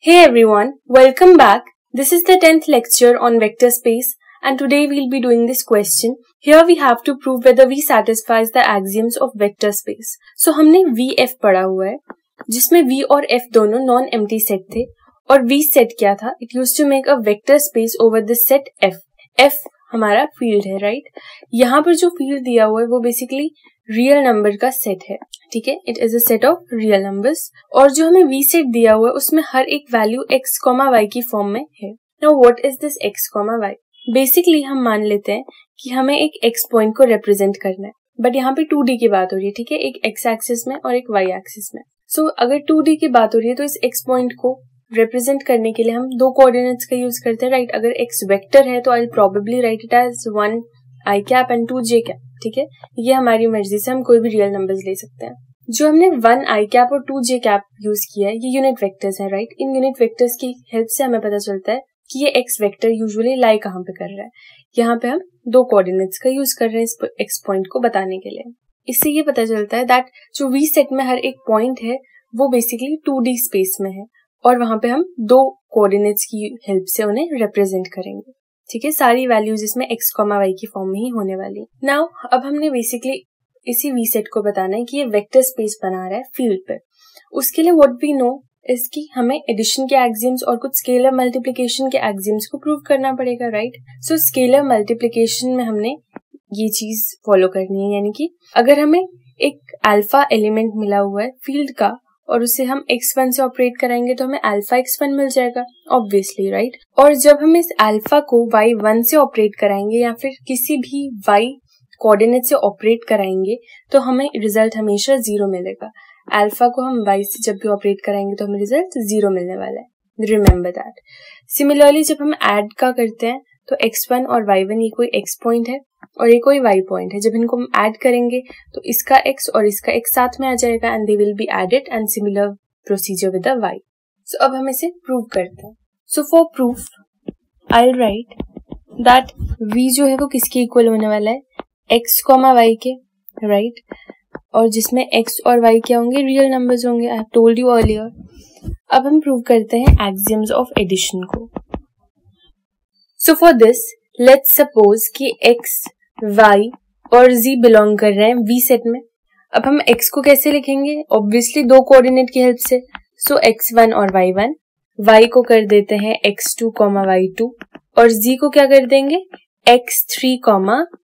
Hey everyone, welcome back. This is the 10th lecture on vector space and today we'll be doing this question. Here we have to prove whether V satisfies the axioms of vector space. So हमने VF पढ़ा हुआ है जिसमें V और F दोनों non empty set थे और V set क्या था? It used to make a vector space over the set F. F हमारा फील्ड है, राइट? यहाँ पर जो फील्ड दिया हुआ है वो बेसिकली रियल नंबर का सेट है, ठीक है? It is a set of real numbers और जो हमें वी सेट दिया हुआ है उसमें हर एक वैल्यू x, y की फॉर्म में है. Now what is this x, y? Basically हम मान लेते हैं कि हमें एक x पॉइंट को रिप्रेजेंट करना है, बट यहाँ पे 2D की बात हो रही है, ठीक है? एक x एक्सिस में और एक y एक्सिस में. सो अगर 2D की बात हो रही है तो इस x पॉइंट को रिप्रेजेंट करने के लिए हम दो कोऑर्डिनेट्स का यूज करते हैं, राइट? अगर x वेक्टर है तो I probably write it as 1 i cap and 2 j cap, ठीक है? ये हमारी मर्जी से हम कोई भी रियल नंबर्स ले सकते हैं. जो हमने 1 i कैप और 2 j कैप यूज किया है ये यूनिट वेक्टर्स हैं, राइट? इन यूनिट वेक्टर्स की हेल्प से हमें पता चलता है कि ये x वेक्टर यूजुअली लाई कहाँ पे कर रहा है. यहाँ पे हम दो कोऑर्डिनेट्स का यूज कर रहे हैं इस x पॉइंट को बताने के लिए. इससे ये पता चलता है दैट जो v सेट में हर एक पॉइंट है वो बेसिकली 2D स्पेस में है और वहां पे हम दो कोऑर्डिनेट्स की हेल्प से उन्हें रिप्रेजेंट करेंगे, ठीक है? सारी वैल्यूज इसमें x, y की फॉर्म में ही होने वाली. नाउ अब हमने बेसिकली इसी वी सेट को बताना है कि ये वेक्टर स्पेस बना रहा है फील्ड पे. उसके लिए व्हाट वी नो इज कि हमें एडिशन के एक्सियम्स और कुछ स्केलर मल्टीप्लिकेशन के एक्सियम्स को प्रूव करना पड़ेगा, राइट? सो स्केलर मल्टीप्लिकेशन में हमने ये चीज फॉलो करनी है, यानी कि अगर हमें एक अल्फा एलिमेंट मिला हुआ है फील्ड का और उसे हम x1 से ऑपरेट कराएंगे तो हमें अल्फा x1 मिल जाएगा, ऑब्वियसली, राइट? और जब हम इस अल्फा को y1 से ऑपरेट कराएंगे या फिर किसी भी y कोऑर्डिनेट से ऑपरेट कराएंगे तो हमें रिजल्ट हमेशा 0 मिलेगा. अल्फा को हम y से जब भी ऑपरेट कराएंगे तो हमें रिजल्ट 0 मिलने वाला है, रिमेम्बर दैट. सिमिलरली जब हम ऐड का करते हैं तो x1 और y1 ये कोई x पॉइंट है और ये कोई y पॉइंट है. जब इनको हम ऐड करेंगे तो इसका x और इसका x साथ में आ जाएगा and they will be added and similar procedure with the y. So अब हम इसे प्रूव करते हैं. So for proof I will write that v जो है वो किसके इक्वल होने वाला है? x, y के, राइट? और जिसमें x और y क्या होंगे? रियल नंबर्स होंगे. I have told you earlier. अब हम प्रूव करते हैं एक्सियम्स ऑफ एडिशन को. So for this let's suppose कि x, y और z बिलोंग कर रहे हैं v सेट में. अब हम x को कैसे लिखेंगे? ऑब्वियसली दो कोऑर्डिनेट की हेल्प से. सो x1 और y1, y को कर देते हैं x2, y2 और z को क्या कर देंगे? x3,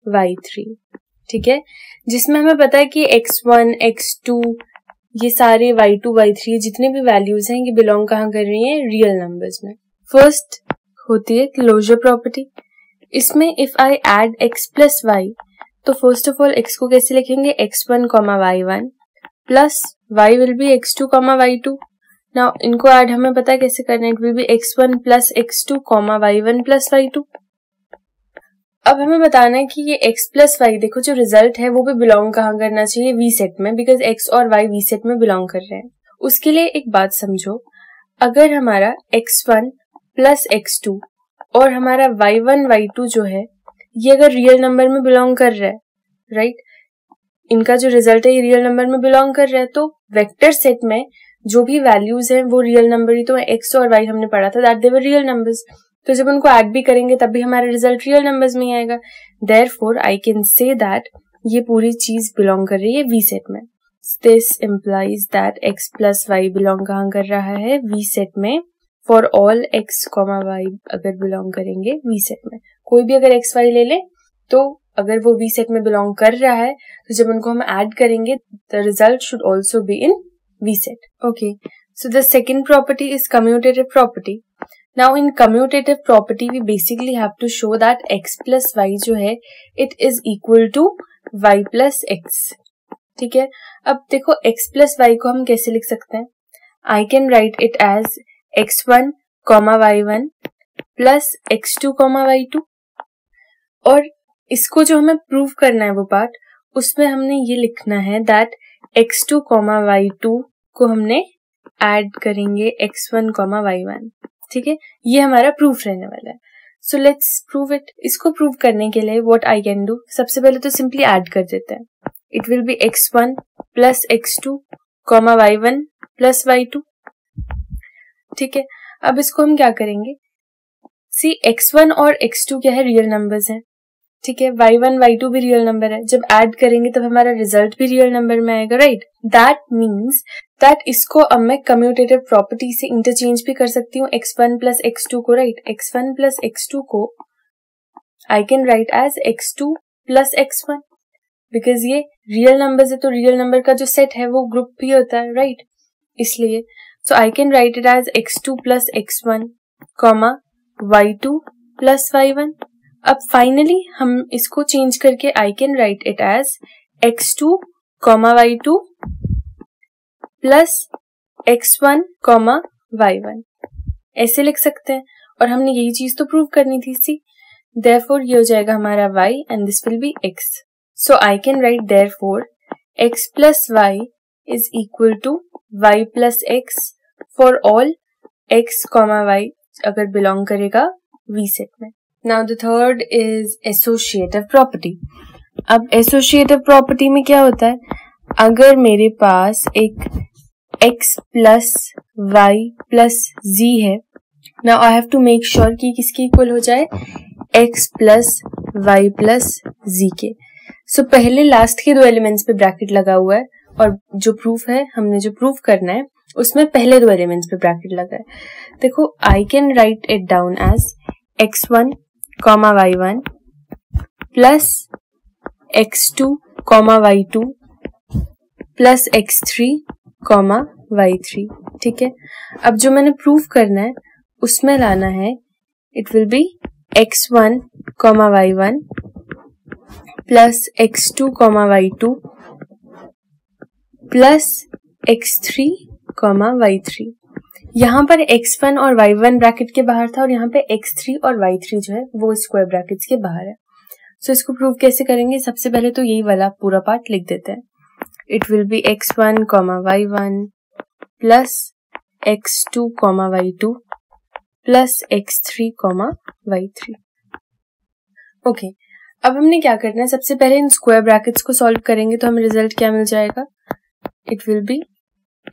y3, ठीक है? जिसमें हमें पता है कि x1, x2 ये सारे y2, y3 जितने भी वैल्यूज हैं ये बिलोंग कहाँ कर रही हैं? रियल नंबर्स में. फर्स्ट होती है क्लोजर प्रॉपर्टी. इसमें if I add x plus y तो फर्स्ट ऑफ ऑल x को कैसे लिखेंगे? x1, y1 plus y will be x2, y2. Now इनको ऐड हमें पता है कैसे करना है. It will be x1 plus x2, y1 plus y2. अब हमें बताना है कि ये x प्लस y, देखो जो रिजल्ट है वो भी बिलोंग कहाँ करना चाहिए? v सेट में, बिकॉज x और y v सेट में बिलोंग कर रहे हैं. उसके लिए एक बात समझो, अगर हमारा x1 प्लस x2 और हमारा y1, y2 जो है ये अगर रियल नंबर में बिलोंग कर रहा है, राइट? इनका जो रिजल्ट है ये रियल नंबर में बिलोंग कर रहा है तो वेक्टर सेट में जो भी वैल्यूज हैं वो रियल नंबर ही तो है. x और y हमने पढ़ा था that they were real numbers, तो जब उनको ऐड भी करेंगे तब भी हमारा रिजल्ट रियल नंबर्स में ही आएगा. Therefore I can say that ये पूरी चीज बिलोंग कर रही है v सेट में. This implies that x plus y belong कहाँ कर रहा है? v सेट में. फॉर ऑल x, y अगर बिलोंग करेंगे v सेट में, कोई भी अगर x, y ले ले तो अगर वो v सेट में बिलोंग कर रहा है तो जब उनको हम ऐड करेंगे the result should also be in v set. Okay, so the second property is commutative property. Now in commutative property we basically have to show that x plus y जो है it is equal to y plus x, ठीक है? अब देखो x plus y को हम कैसे लिख सकते हैं? I can write it as x1, y1 plus x2, y2. और इसको जो हमें प्रूव करना है वो पार्ट, उसमें हमने ये लिखना है that x2, y2 को हमने ऐड करेंगे x1, y1, ठीक है? ये हमारा प्रूफ रहने वाला है. So let's prove it. इसको प्रूव करने के लिए व्हाट आई कैन डू, सबसे पहले तो सिंपली ऐड कर देते हैं. It will be x1 plus x2, y1 plus y2, ठीक है, अब इसको हम क्या करेंगे, सी x1 और x2 क्या है, रियल नंबर्स हैं, ठीक है, y1 y2 भी रियल नंबर है, जब ऐड करेंगे तब हमारा रिजल्ट भी रियल नंबर में आएगा, राइट। दैट मीन्स दैट इसको अब मैं कम्यूटेटिव प्रॉपर्टी से इंटरचेंज भी कर सकती हूँ x1 प्लस x2 को, राइट। x1 प्लस x2 को I can write as x2 plus x1, because ये रियल नंबर है तो रियल नंबर का जो सेट है वो ग्रुप भी होता है, राइट, इसलिए so I can write it as x2 plus x1 comma y2 plus y1। अब फाइनली हम इसको चेंज करके I can write it as x2 comma y2 plus x1 comma y1, ऐसे लिख सकते हैं, और हमने यही चीज तो प्रूव करनी थी, सी देयरफॉर ये हो जाएगा हमारा y and this will be x। So I can write therefore x plus y is equal to y plus x for all x comma y अगर बिलोंग करेगा V सेट में। Now the third is associative property. अब associative property में क्या होता है, अगर मेरे पास एक x plus y plus z है, now I have to make sure कि किसके इक्वल हो जाए, x plus y plus z के। सो पहले लास्ट के दो एलिमेंट्स पे ब्रैकेट लगा हुआ है, और जो प्रूफ है, हमने जो प्रूफ करना है उसमें पहले दो एलिमेंट्स पे ब्रैकेट लगा है। देखो I can write it down as x1 comma y1 plus x2 comma y2 plus x3 comma y3, ठीक है। अब जो मैंने प्रूफ करना है उसमें लाना है, it will be x1 comma y1 plus x2 comma y2 plus x3 comma y3। यहाँ पर x1 और y1 ब्रैकेट के बाहर था, और यहाँ पे x3 और y3 जो है वो स्क्वायर ब्रैकेट्स के बाहर है। सो इसको प्रूव कैसे करेंगे, सबसे पहले तो यही वाला पूरा पार्ट लिख देते हैं। It will be x1 comma y1 plus x2 comma y2 plus x3 comma y3। Okay, अब हमने क्या करना है, सबसे पहले इन स्क्वायर ब्रैकेट्स को सॉल्व करेंगे तो हमें रिजल्ट क्या मिल जाएगा, it will be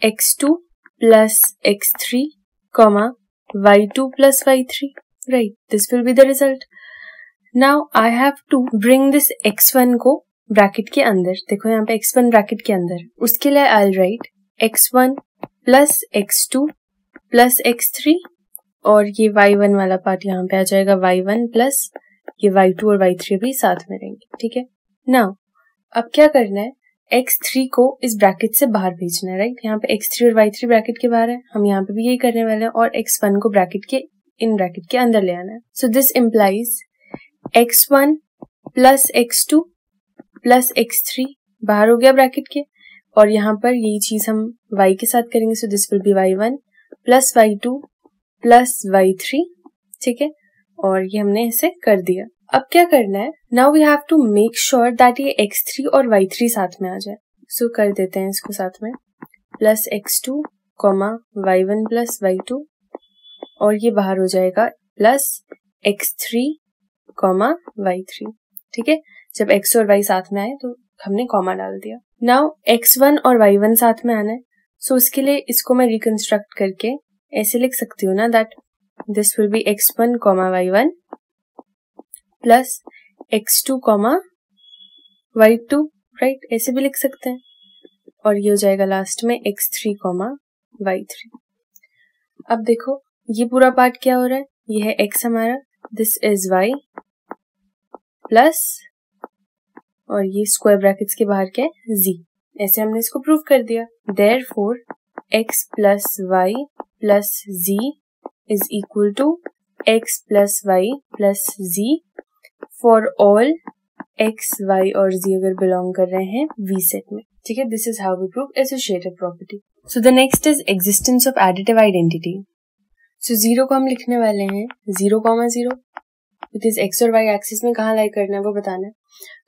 x2 plus x3 comma y2 plus y3, right, this will be the result. Now I have to bring this x1 को ब्रैकेट के अंदर, देखो यहाँ पे x1 ब्रैकेट के अंदर, उसके लिए आई will right x1 plus x2 plus x3, और ये y1 वाला पार्ट यहाँ पे आ जाएगा y1 प्लस ये y2 और y3 भी साथ में रहेंगे, ठीक है। नाउ अब क्या करना है, x3 को इस ब्रैकेट से बाहर भेजना है, राइट। यहाँ पे x3 और y3 ब्रैकेट के बाहर है, हम यहाँ पे भी यही करने वाले हैं, और x1 को ब्रैकेट के इन ब्रैकेट के अंदर ले आना है। So this implies x1 plus x2 plus x3 बाहर हो गया ब्रैकेट के, और यहाँ पर यही चीज हम y के साथ करेंगे, so this will B y1 plus y2 plus y3, ठीक है, और ये हमने ऐसे कर दिया। अब क्या करना है, now we have to make sure that ये x3 और y3 साथ में आ जाए। सो कर देते हैं इसको साथ में, plus x2 comma y1 plus y2, और ये बाहर हो जाएगा प्लस x3 कॉमा y3, ठीक है। जब x और y साथ में आए तो हमने कॉमा डाल दिया। नाउ x1 और y1 साथ में आना है, सो उसके लिए इसको मैं रिकंस्ट्रक्ट करके ऐसे लिख सकती हूँ ना, that this will be x1 comma y1 plus x2 comma y2, right, ऐसे भी लिख सकते हैं, और ये हो जाएगा लास्ट में x3 कॉमा y3। अब देखो ये पूरा पार्ट क्या हो रहा है, ये है x हमारा, दिस इज y प्लस, और ये स्क्वायर ब्रैकेट्स के बाहर क्या है, z, ऐसे हमने इसको प्रूव कर दिया। Therefore x plus y plus z is equal to x plus y plus z for all x, y और z अगर बिलोंग कर रहे हैं V सेट में, ठीक है। This is how we prove associative property. So the next is existence of additive identity. So 0 को हम लिखने वाले हैं 0,0, बिकॉज x और y एक्सिस में कहाँ लाई करना है वो बताना है।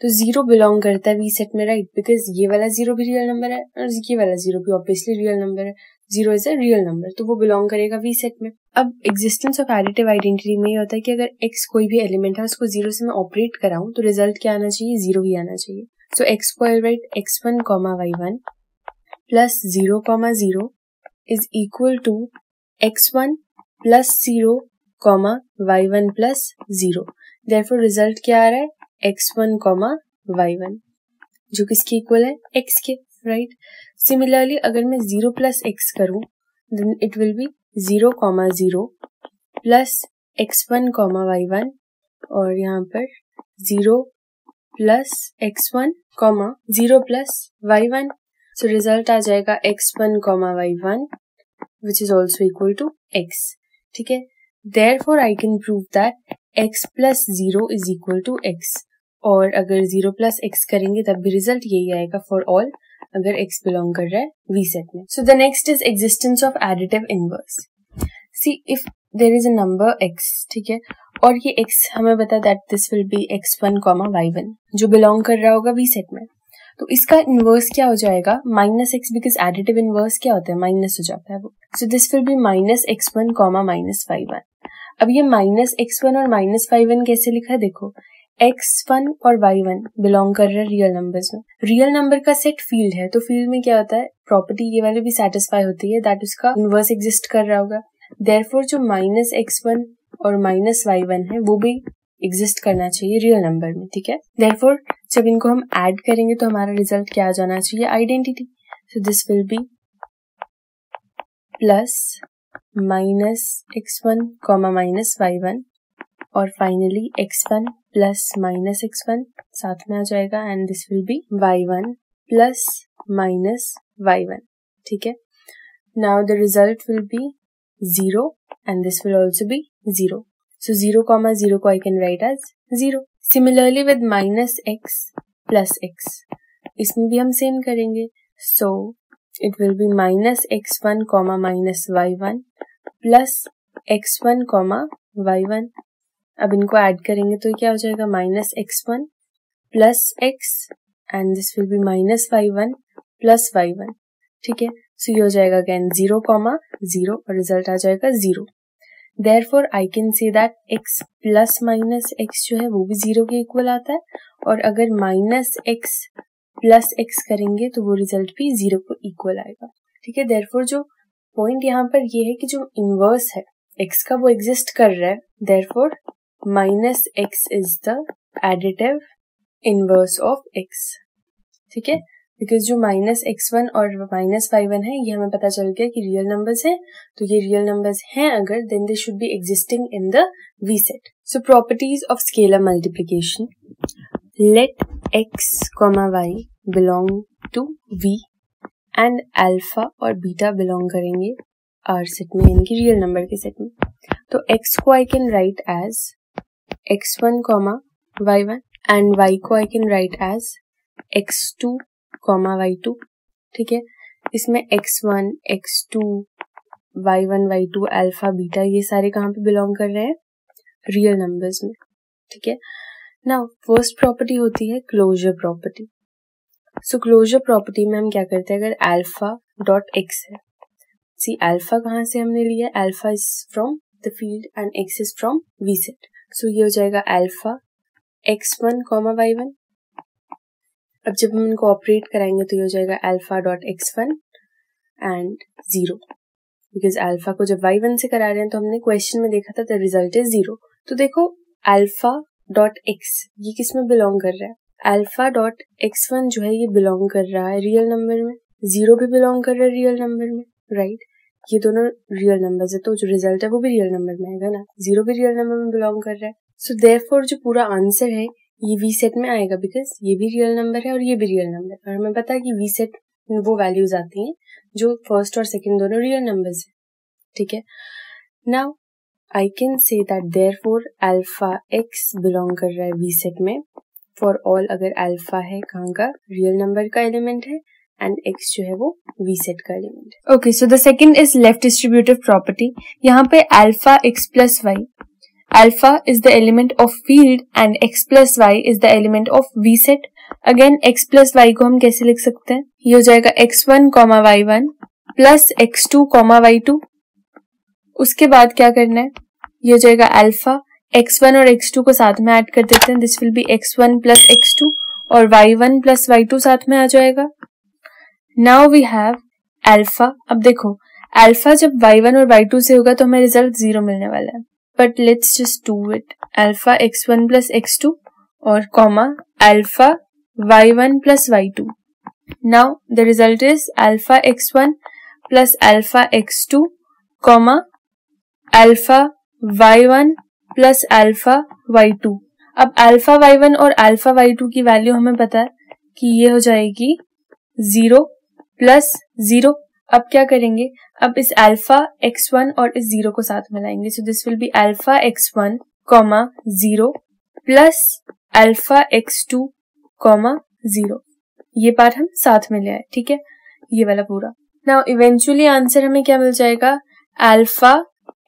तो 0 बिलोंग करता है V सेट में, राइट, बिकॉज ये वाला 0 भी रियल नंबर है और ये वाला 0 भी ऑब्वियसली रियल नंबर है। 0 इज अ रियल नंबर, तो वो बिलोंग करेगा V सेट में। अब एग्जिस्टेंस ऑफ एडिटिव आइडेंटिटी में ये होता है कि अगर x कोई भी एलिमेंट है उसको 0 से मैं ऑपरेट कराऊं तो रिजल्ट क्या आना चाहिए, 0 ही आना चाहिए। सो x को I write x1 comma y1 plus 0,0 is equal to x1 plus 0 comma y1 plus 0। Therefore result क्या आ रहा है, x1 कॉमा y1, जो किसके इक्वल है, x के, राइट। सिमिलरली अगर मैं 0 प्लस x करूं, then it will be 0 comma 0 plus x1 comma y1, और यहाँ पर 0 plus x1 comma 0 plus y1, so result आ जाएगा x1 comma y1 which is also equal to x, ठीक है। Therefore I can prove that x plus 0 is equal to x, और अगर 0 plus x करेंगे तब भी रिजल्ट यही आएगा फॉर ऑल अगर x बिलोंग कर रहा है V सेट में। So the next is existence of additive inverse. See if there is a number x, ठीक है, और ये x हमें पता that this will be x1 comma y1 जो बिलोंग कर रहा होगा V सेट में, तो इसका इनवर्स क्या हो जाएगा, minus x, because additive inverse क्या होता है, माइनस हो जाता है वो। So this will B minus x1 comma minus y1। अब ये माइनस x1 और माइनस y1 कैसे लिखा है, देखो x1 और y1 बिलोंग कर रहे हैं रियल नंबर्स में। रियल नंबर का सेट फील्ड है, तो फील्ड में क्या होता है, प्रॉपर्टी ये वाली भी सेटिस्फाई होती है दैट उसका इनवर्स एग्जिस्ट कर रहा होगा। देयरफॉर जो माइनस x1 और माइनस y1 है वो भी एग्जिस्ट करना चाहिए रियल नंबर में, ठीक है। देयरफॉर जब इनको हम ऐड करेंगे तो हमारा रिजल्ट क्या आ जाना चाहिए, identity. So this will be plus minus x1 comma minus y1, और finally x1 plus minus x1 साथ में आ जाएगा, and this will B y1 plus minus y1, ठीक है। Now the result will be 0 and this will also be 0. So 0 comma 0 को I can write as 0. Similarly with minus x plus x, इसमें भी हम सेम करेंगे। So it will be minus x1 comma minus y1 plus x1 comma y1। अब इनको add करेंगे तो क्या हो जाएगा, minus x1 plus x and this will be minus y1 plus y1, ठीक है। सो ये हो जाएगा अगेन 0 कॉमा 0 और रिजल्ट आ जाएगा 0। Therefore I can say that x plus minus x जो है वो भी 0 के इक्वल आता है, और अगर माइनस x प्लस x करेंगे तो वो रिजल्ट भी 0 को इक्वल आएगा, ठीक है। देयरफॉर जो पॉइंट यहाँ पर ये है कि जो इनवर्स है x का वो एग्जिस्ट कर रहा है, therefore minus x is the additive inverse of x, ठीक है। बिकॉज जो माइनस x1 और माइनस y1 है ये हमें पता चल गया कि रियल नंबर्स हैं, तो ये रियल नंबर्स हैं अगर, then they should be existing in the V set. So properties of scalar multiplication, let x, y belong to V and alpha और बीटा बिलोंग करेंगे R सेट में, यानी कि रियल नंबर के सेट में। तो x को I can write as x1 y1 and y को I can write as x2 y2, ठीक है। इसमें x1, x2, y1, y2, alpha, beta ये सारे कहाँ पे बिलोंग कर रहे हैं, रियल नंबर्स में, ठीक है। नाउ फर्स्ट प्रॉपर्टी होती है क्लोजर प्रॉपर्टी। सो क्लोजर प्रॉपर्टी में हम क्या करते हैं, अगर अल्फा डॉट x है, सी अल्फा कहाँ से हमने लिया, alpha is from the field and x is from V set. So ये हो जाएगा अल्फा x1 y1। अब जब हम इनको ऑपरेट कराएंगे तो ये हो जाएगा alpha dot x1 and 0, because alpha को जब y1 से करा रहे हैं तो हमने क्वेश्चन में देखा था द रिजल्ट इज 0। तो देखो अल्फा डॉट x ये किस में बिलोंग कर रहा है, अल्फा डॉट x1 जो है ये बिलोंग कर रहा है रियल नंबर में, 0 भी बिलोंग कर रहा है रियल नंबर में, राइट। ये दोनों रियल नंबर्स है तो जो रिजल्ट है वो भी रियल नंबर में आएगा ना, 0 भी रियल नंबर में बिलोंग कर रहा है। सो देयरफॉर जो पूरा आंसर है ये V सेट में आएगा, बिकॉज ये भी रियल नंबर है और ये भी रियल नंबर है, और हमें पता है कि V सेट में वो वैल्यूज आती हैं जो फर्स्ट और सेकंड दोनों रियल नंबर्स हैं, ठीक है। Now I can say that therefore alpha x belong कर रहा है V सेट में फॉर ऑल अगर अल्फा है कहाँ का, रियल नंबर का एलिमेंट है, एंड x जो है वो V सेट का एलिमेंट है। Okay, so the second is left distributive property. यहाँ पे alpha x plus y, alpha is the element of field and x plus y is the element of V set. Again x plus y को हम कैसे लिख सकते हैं, ये हो जाएगा x1 y1 plus x2 y2। उसके बाद क्या करना है, ये हो जाएगा अल्फा x1 और x2 को साथ में ऐड कर देते हैं, this will be x1 plus x2 और y1 प्लस y2 साथ में आ जाएगा। Now we have alpha. अब देखो अल्फा जब y1 और y2 से होगा तो हमें रिजल्ट 0 मिलने वाला है, but let's just do it. Alpha x1 plus x2 और comma alpha y1 plus y2. Now the result is alpha x1 plus alpha x2 comma alpha y1 plus alpha y2. अब alpha y1 और alpha y2 की value हमें पता है कि ये हो जाएगी 0 प्लस 0. अब क्या करेंगे, अब इस अल्फा x1 और इस 0 को साथ मिलाएंगे. So this will be alpha x1 comma 0 plus alpha x2 comma 0. ये पार्ट हम साथ में ले आए, ठीक है, ये वाला पूरा. नाउ इवेंचुअली आंसर हमें क्या मिल जाएगा, अल्फा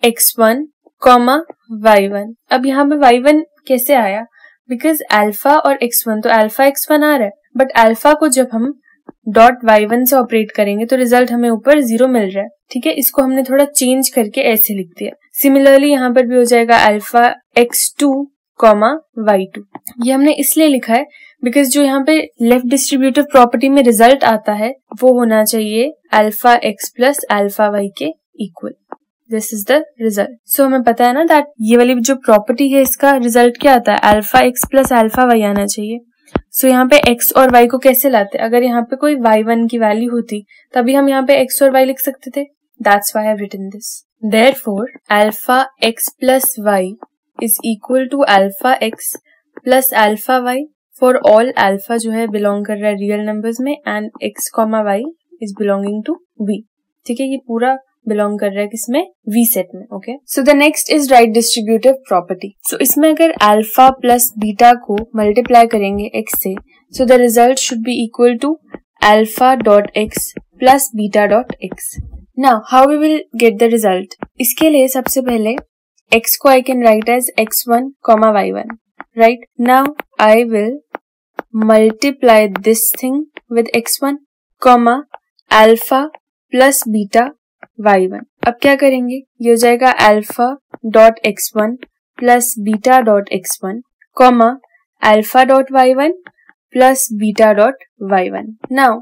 x1 कॉमा y1. अब यहाँ पे y1 कैसे आया, बिकॉज अल्फा और x1, तो अल्फा x1 आ रहा है, बट अल्फा को जब हम डॉट y1 से ऑपरेट करेंगे तो रिजल्ट हमें ऊपर 0 मिल रहा है, ठीक है. इसको हमने थोड़ा चेंज करके ऐसे लिख दिया. सिमिलरली यहाँ पर भी हो जाएगा अल्फा x2 कॉमा y2. ये हमने इसलिए लिखा है बिकॉज जो यहाँ पे लेफ्ट डिस्ट्रीब्यूटिव प्रॉपर्टी में रिजल्ट आता है वो होना चाहिए alpha x plus alpha y के equal. This is the result. So हमें पता है ना दैट ये वाली जो प्रॉपर्टी है इसका रिजल्ट क्या आता है, alpha x plus alpha y आना चाहिए. सो यहाँ पे x और y को कैसे लाते, अगर यहाँ पे कोई y1 की वैल्यू होती तभी हम यहाँ पे x और y लिख सकते थे. That's why I have written this. Therefore alpha x plus y is equal to alpha x plus alpha y for all alpha जो है बिलोंग कर रहा है रियल नंबर्स में and x comma y is belonging to v. ठीक है, ये पूरा बिलोंग कर रहा है किसमें, v सेट में. Okay, so the next is right distributive property. So इसमें अगर अल्फा प्लस बीटा को मल्टीप्लाई करेंगे x से, so the result should be equal to alpha dot x plus beta dot x. Now how we will get the result, इसके लिए सबसे पहले x को I can write as x1 comma y1. Right, now I will multiply this thing with x1 comma alpha plus beta y1. अब क्या करेंगे, ये हो जाएगा alpha dot x1 plus beta dot x1 comma alpha dot y1 plus beta dot y1. Now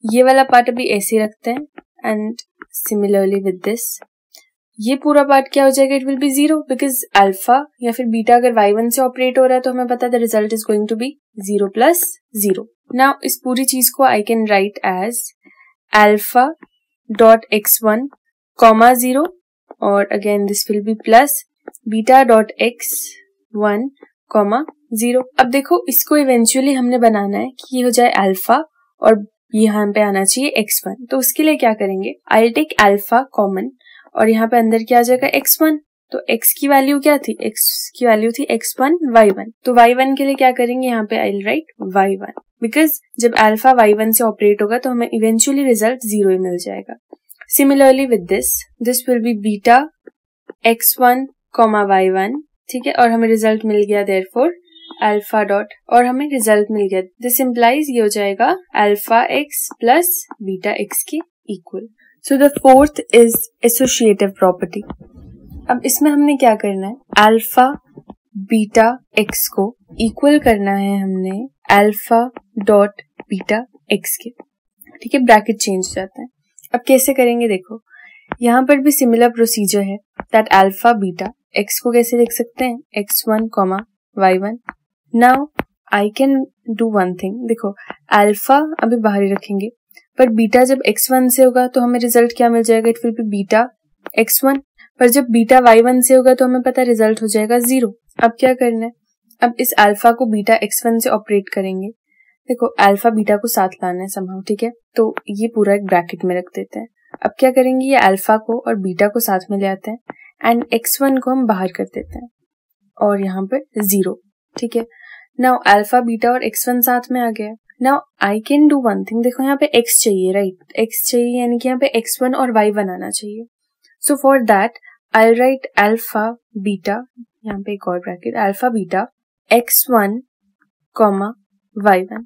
ये वाला part अभी ऐसे रखते हैं एंड सिमिलरली विद दिस ये पूरा पार्ट क्या हो जाएगा, it will be 0 because alpha या फिर बीटा अगर y1 से ऑपरेट हो रहा है तो हमें पता है the result is going to be 0 plus 0. Now इस पूरी चीज को I can write as alpha dot x1 comma 0 और again this will be plus beta dot x1 comma 0. अब देखो इसको इवेंचुअली हमने बनाना है कि ये हो जाए अल्फा और यहाँ पे आना चाहिए x1. तो उसके लिए क्या करेंगे, आई टेक अल्फा कॉमन और यहाँ पे अंदर क्या आ जाएगा x1. तो x की वैल्यू क्या थी, x की वैल्यू थी x1 y1. तो y1 के लिए क्या करेंगे, यहाँ पे आई राइट y1 बिकॉज जब अल्फा y1 से ऑपरेट होगा तो हमें इवेंचुअली रिजल्ट 0 ही मिल जाएगा. Similarly with this will be beta x1 comma y1. ठीक है, और हमें रिजल्ट मिल गया therefore अल्फा डॉट और हमें रिजल्ट मिल गया. दिस इम्प्लाइज ये हो जाएगा alpha x plus beta x के equal. So the fourth is associative property. अब इसमें हमने क्या करना है, अल्फा बीटा x को इक्वल करना है हमने अल्फा डॉट बीटा x के. ठीक है, ब्रैकेट चेंज हो जाता है. अब कैसे करेंगे, देखो यहाँ पर भी सिमिलर प्रोसीजर है दैट अल्फा बीटा x को कैसे लिख सकते हैं, x1 comma y1. Now I can do one thing, देखो अल्फा अभी बाहर ही रखेंगे पर बीटा जब x1 से होगा तो हमें रिजल्ट क्या मिल जाएगा, it will B beta x1. पर जब बीटा y1 से होगा तो हमें पता रिजल्ट हो जाएगा 0. अब क्या करना है, अब इस अल्फा को बीटा x1 से ऑपरेट करेंगे. देखो अल्फा बीटा को साथ लाना है समहाउ. ठीक है, तो ये पूरा एक ब्रैकेट में रख देते हैं. अब क्या करेंगे, ये अल्फा को और बीटा को साथ में ले आते हैं एंड x1 को हम बाहर कर देते हैं और यहाँ पर 0. ठीक है, नाउ अल्फा बीटा और x1 साथ में आ गया. Now I can do one thing, देखो यहाँ पे x चाहिए, राइट, x चाहिए यानी कि यहाँ पे x1 और y1 आना चाहिए. So for that I right alpha beta, यहाँ पे एक और bracket alpha beta x1 comma y1.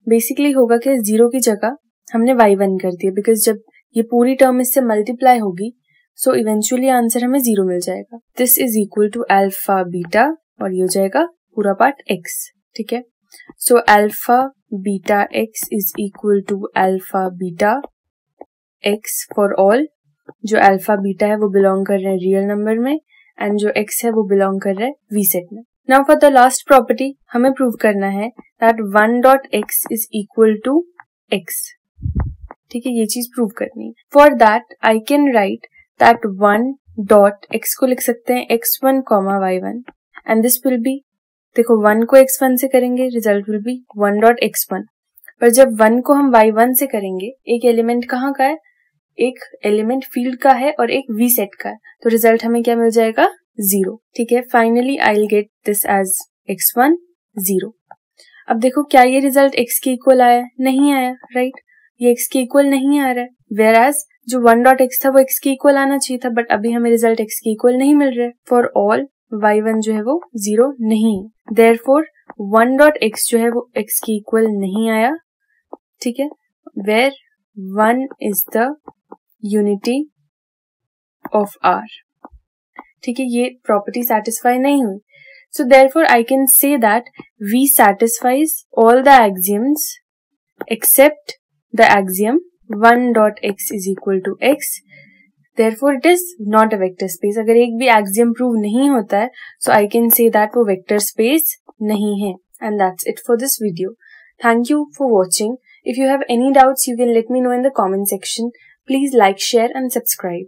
Basically होगा कि 0 की जगह हमने y1 कर दिया बिकॉज जब ये पूरी टर्म इससे मल्टीप्लाई होगी सो इवेंचुअली आंसर हमें 0 मिल जाएगा. This is equal to alpha beta और ये हो जाएगा पूरा पार्ट x. ठीक है, so alpha beta x is equal to alpha beta x for all जो अल्फा बीटा है वो बिलोंग कर रहे हैं रियल नंबर में एंड जो x है वो बिलोंग कर रहा है वी सेट में। Now for the last property हमें प्रूव करना है that 1.x is equal to x। ठीक है, ये चीज प्रूव करनी है। For that I can right that 1.x को लिख सकते हैं x1, y1 and this will B, देखो 1 को x1 से करेंगे रिजल्ट विल बी 1.x1, पर जब 1 को हम y1 से करेंगे, एक एलिमेंट कहाँ का है, एक एलिमेंट फील्ड का है और एक वी सेट का है, तो रिजल्ट हमें क्या मिल जाएगा 0। ठीक है, finally I will get this as x1 0। अब देखो क्या ये रिजल्ट x के इक्वल आया, नहीं आया, राइट, ये x के इक्वल नहीं आ रहा है, वेयर एज जो 1.x था वो x के इक्वल आना चाहिए था, बट अभी हमें रिजल्ट x के इक्वल नहीं मिल रहा है। फॉर ऑल y1 जो है वो 0 नहीं है, देयरफॉर 1.x जो है वो x के इक्वल नहीं आया। ठीक है, where 1 is the unity of r। ठीक है, ये प्रॉपर्टी सेटिस्फाई नहीं हुई, so therefore I can say that v satisfies all the axioms except the axiom 1.x is equal to x, therefore it is not a vector space। अगर एक भी axiom prove नहीं होता है, so I can say that वो vector space नहीं है। And that's it for this video. Thank you for watching. If you have any doubts, you can let me know in the comment section. Please like, share and subscribe.